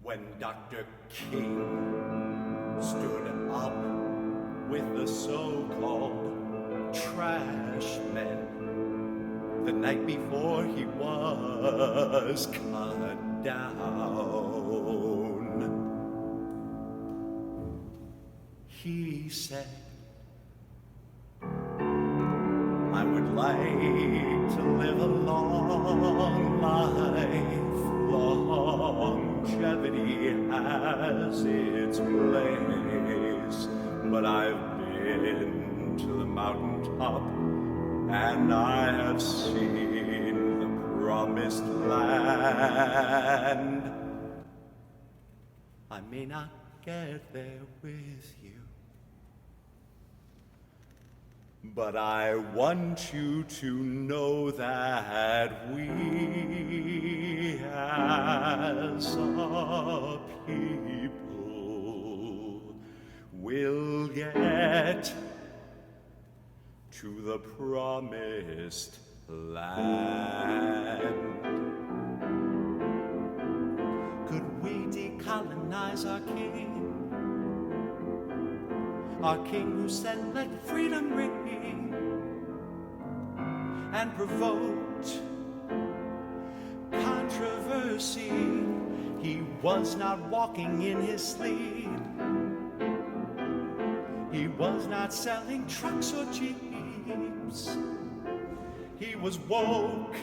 When Dr. King stood up with the so-called trash men the night before he was cut down, he said, I would like to live a long life. Longevity has its place, but I've been to the mountaintop and I have seen the promised land. I may not get there with you, but I want you to know that we as a people will get to the promised land. Could we decolonize our king? Our king who said, let freedom ring, and provoked controversy. He was not walking in his sleep. He was not selling trucks or jeeps. He was woke,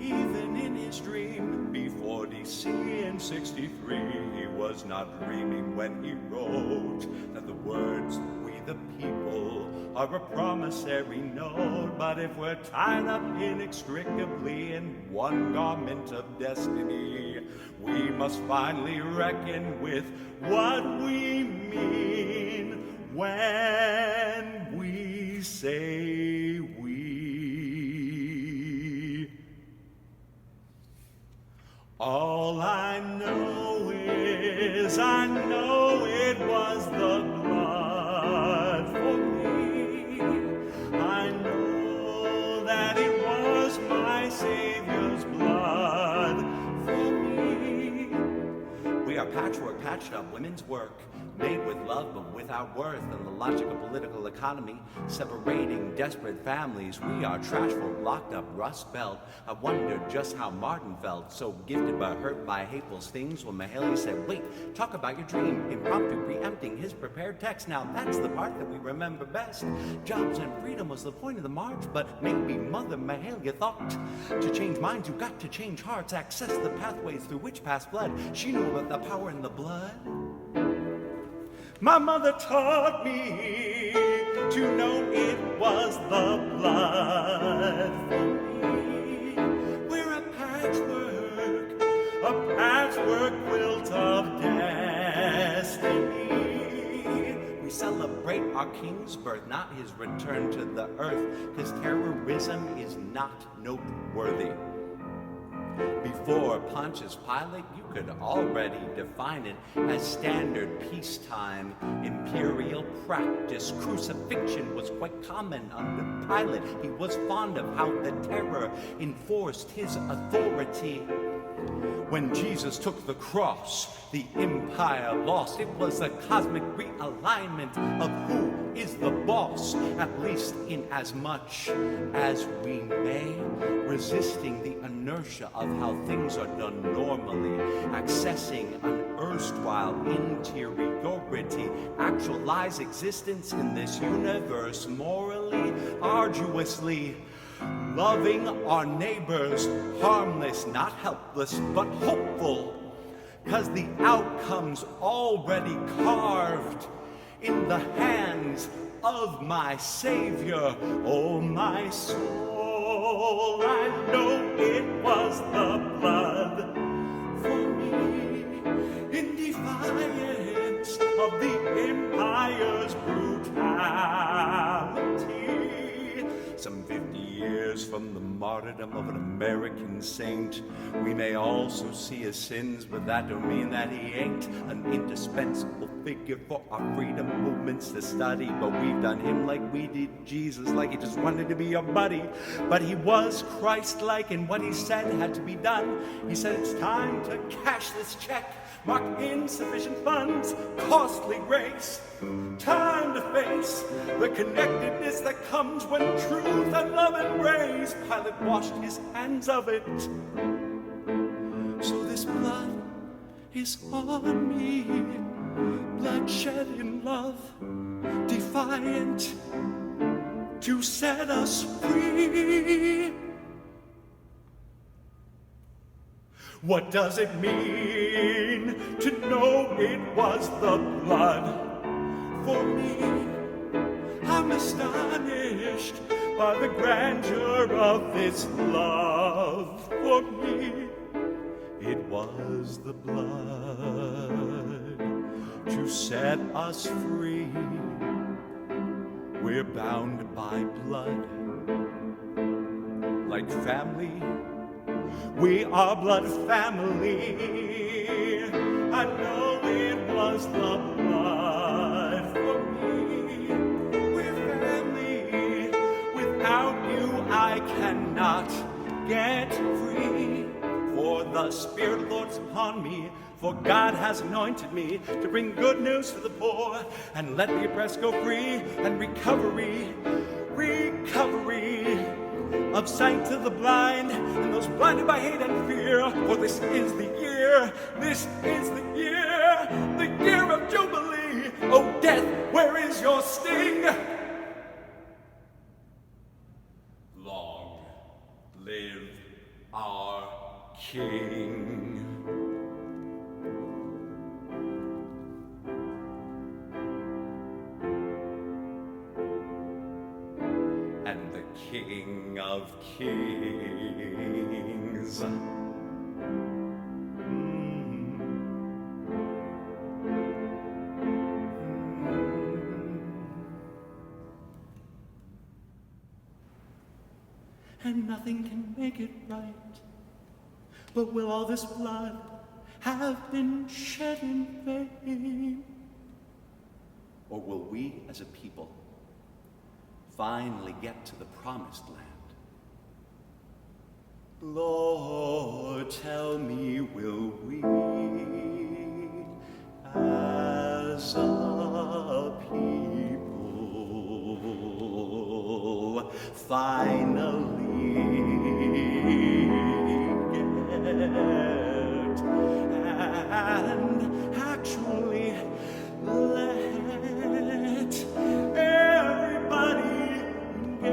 even in his dream. Before DC in 63, he was not dreaming when he wrote that the words, we the people, are a promissory note. But if we're tied up inextricably in one garment of destiny, we must finally reckon with what we mean when we say we. All I know is I know it was the blood for me. I know that it was my Savior's blood for me. We are patchwork, patched up women's work, made with love but without worth, and the logic of political economy separating desperate families. We are trash folk locked up, rust belt. I wondered just how Martin felt, so gifted but hurt by hateful stings, when Mahalia said, wait, talk about your dream, impromptu preempting his prepared text. Now that's the part that we remember best. Jobs and freedom was the point of the march, but maybe Mother Mahalia thought, to change minds you got to change hearts, access the pathways through which past blood. She knew about the power in the blood. My mother taught me to know it was the blood for me. We're a patchwork quilt of destiny. We celebrate our king's birth, not his return to the earth, because terrorism is not noteworthy. Before Pontius Pilate, you could already define it as standard peacetime imperial practice. Crucifixion was quite common under Pilate. He was fond of how the terror enforced his authority. When Jesus took the cross, the empire lost. It was a cosmic realignment of who is the boss, at least in as much as we may, resisting the inertia of how things are done normally, accessing an erstwhile interiority, actualize existence in this universe morally, arduously, loving our neighbors, harmless, not helpless, but hopeful, 'cause the outcome's already carved in the hands of my Savior. Oh, my soul, I know it was the blood for me, in defiance of the empire's brutality. Some 50 years from the martyrdom of an American saint. We may also see his sins, but that don't mean that he ain't an indispensable figure for our freedom movements to study. But we've done him like we did Jesus, like he just wanted to be your buddy. But he was Christ-like, and what he said had to be done. He said it's time to cash this check, mark insufficient funds, costly grace. Time to face the connectedness that comes when truth and love embrace. Pilate washed his hands of it. So this blood is on me, blood shed in love, defiant to set us free. What does it mean to know it was the blood for me? I'm astonished by the grandeur of this love for me. It was the blood to set us free. We're bound by blood, like family. We are blood family. I know it was the blood for me. We're family. Without you, I cannot get free. For the Spirit of the Lord's upon me, for God has anointed me to bring good news to the poor and let the oppressed go free, and recovery of sight to the blind and those blinded by hate and fear. For this is the year of Jubilee. Oh, death, where is your sting? Long live our King. And the King of Kings. And nothing can make it right. But will all this blood have been shed in vain? Or will we as a people finally get to the promised land? Lord, tell me, will we as a people finally get and actually let everybody get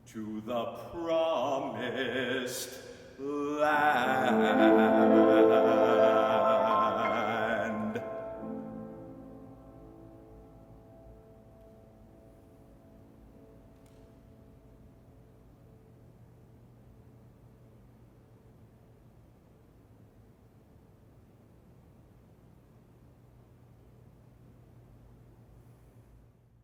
to the promised